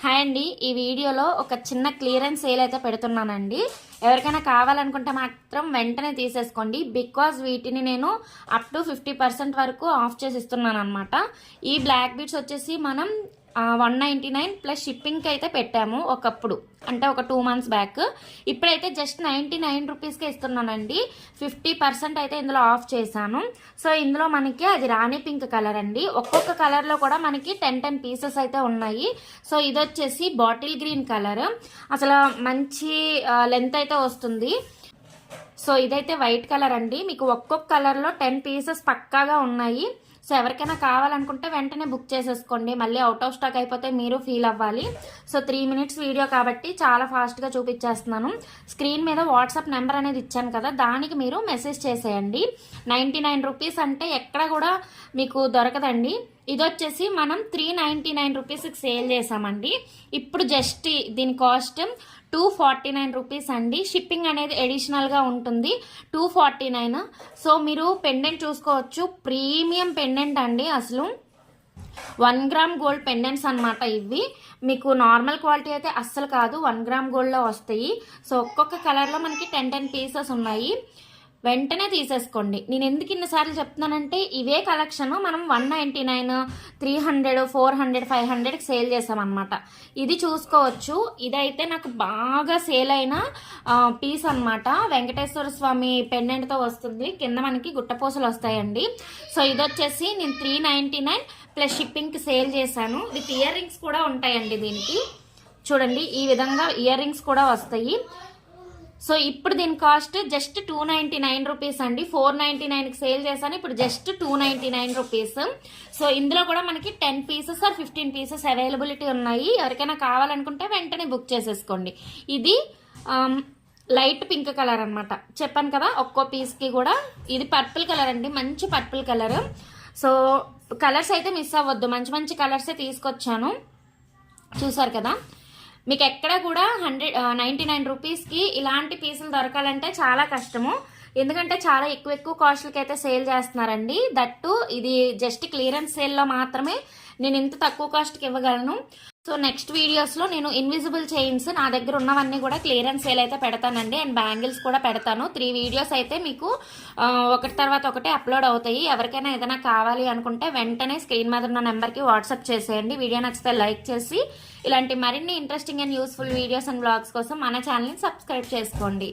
Hi అండి, ఈ వీడియోలో ఒక చిన్న క్లియరెన్స్ సేల్ అయితే పెడుతున్నానండి. ఎవరికైనా కావాలనుకుంటే మాత్రం వెంటనే తీసేసుకోండి. బికాజ్ వీటిని నేను అప్ టు 50% వరకు ఆఫ్ చేసి ఇస్తున్నాను అనమాట. ఈ బ్లాక్ బీడ్స్ వచ్చేసి మనం 199 ప్లస్ షిప్పింగ్కి అయితే పెట్టాము ఒకప్పుడు, అంటే ఒక 2 months బ్యాక్. ఇప్పుడైతే జస్ట్ 99 రూపీస్కే ఇస్తున్నానండి. 50% అయితే ఇందులో ఆఫ్ చేశాను. సో ఇందులో మనకి అది రాణి పింక్ కలర్ అండి. ఒక్కొక్క కలర్లో కూడా మనకి 10 పీసెస్ అయితే ఉన్నాయి. సో ఇది వచ్చేసి బాటిల్ గ్రీన్ కలర్, అసలు మంచి లెంత్ అయితే వస్తుంది. సో ఇదైతే వైట్ కలర్ అండి. మీకు ఒక్కొక్క కలర్లో 10 పీసెస్ పక్కాగా ఉన్నాయి. సో ఎవరికైనా కావాలనుకుంటే వెంటనే బుక్ చేసేసుకోండి. మళ్ళీ అవుట్ ఆఫ్ స్టాక్ అయిపోతే మీరు ఫీల్ అవ్వాలి. సో 3 minutes వీడియో కాబట్టి చాలా ఫాస్ట్గా చూపించేస్తున్నాను. స్క్రీన్ మీద వాట్సాప్ నెంబర్ అనేది ఇచ్చాను కదా, దానికి మీరు మెసేజ్ చేసేయండి. 99 రూపీస్ అంటే ఎక్కడ కూడా మీకు దొరకదండి. ఇది వచ్చేసి మనం 399 రూపీస్కి సేల్ చేసామండి. ఇప్పుడు జస్ట్ దీని కాస్ట్ 249 రూపీస్ అండి. షిప్పింగ్ అనేది అడిషనల్గా ఉంటుంది 249. సో మీరు పెండెంట్ చూసుకోవచ్చు, ప్రీమియం పెండెంట్ అండి. అసలు 1 గ్రామ్ గోల్డ్ పెండెంట్స్ అనమాట ఇవి. మీకు నార్మల్ క్వాలిటీ అయితే అస్సలు కాదు, 1 గ్రామ్ గోల్డ్లో వస్తాయి. సో ఒక్కొక్క కలర్లో మనకి 10 పీసెస్ ఉన్నాయి. వెంటనే తీసేసుకోండి. నేను ఎందుకు ఇన్నిసార్లు చెప్తున్నానంటే ఇవే కలెక్షన్ మనం 199, 300, 400, 500కి సేల్ చేసామన్నమాట. ఇది చూసుకోవచ్చు. ఇదైతే నాకు బాగా సేల్ అయిన పీస్ అనమాట. వెంకటేశ్వర స్వామి పెండెంట్తో వస్తుంది, కింద మనకి గుట్టపూసలు వస్తాయండి. సో ఇది వచ్చేసి నేను 399 ప్లస్ షిప్పింగ్కి సేల్ చేశాను. విత్ ఇయర్ రింగ్స్ కూడా ఉంటాయండి దీనికి. చూడండి, ఈ విధంగా ఇయర్ రింగ్స్ కూడా వస్తాయి. సో ఇప్పుడు దీని కాస్ట్ జస్ట్ 299 రూపీస్ అండి. 499కి సేల్ చేశాను, ఇప్పుడు జస్ట్ 299 రూపీస్. సో ఇందులో కూడా మనకి 10 పీసెస్ ఆర్ 15 పీసెస్ అవైలబిలిటీ ఉన్నాయి. ఎవరికైనా కావాలనుకుంటే వెంటనే బుక్ చేసేసుకోండి. ఇది లైట్ పింక్ కలర్ అనమాట. చెప్పాను కదా, ఒక్కో పీస్కి కూడా. ఇది పర్పుల్ కలర్ అండి, మంచి పర్పుల్ కలర్. సో కలర్స్ అయితే మిస్ అవ్వద్దు, మంచి మంచి కలర్సే తీసుకొచ్చాను. చూసారు కదా, మీకు ఎక్కడ కూడా 99 రూపీస్కి ఇలాంటి పీసులు దొరకాలంటే చాలా కష్టము. ఎందుకంటే చాలా ఎక్కువ కాస్ట్లకి అయితే సేల్ చేస్తున్నారండి. దట్టు ఇది జస్ట్ క్లియరెన్స్ సేల్లో మాత్రమే నేను ఇంత తక్కువ కాస్ట్కి ఇవ్వగలను. సో నెక్స్ట్ వీడియోస్లో నేను ఇన్విజిబుల్ చైన్స్ నా దగ్గర ఉన్నవన్నీ కూడా క్లియరెన్స్ సేల్ అయితే పెడతానండి. అండ్ బ్యాంగిల్స్ కూడా పెడతాను. 3 వీడియోస్ అయితే మీకు ఒకటి తర్వాత ఒకటి అప్లోడ్ అవుతాయి. ఎవరికైనా ఏదైనా కావాలి అనుకుంటే వెంటనే స్క్రీన్ మీద ఉన్న నెంబర్కి వాట్సాప్ చేసేయండి. వీడియో నచ్చితే లైక్ చేసి ఇలాంటి మరిన్ని interesting and useful videos and blogs కోసం మన ఛానల్ని సబ్స్క్రైబ్ చేసుకోండి.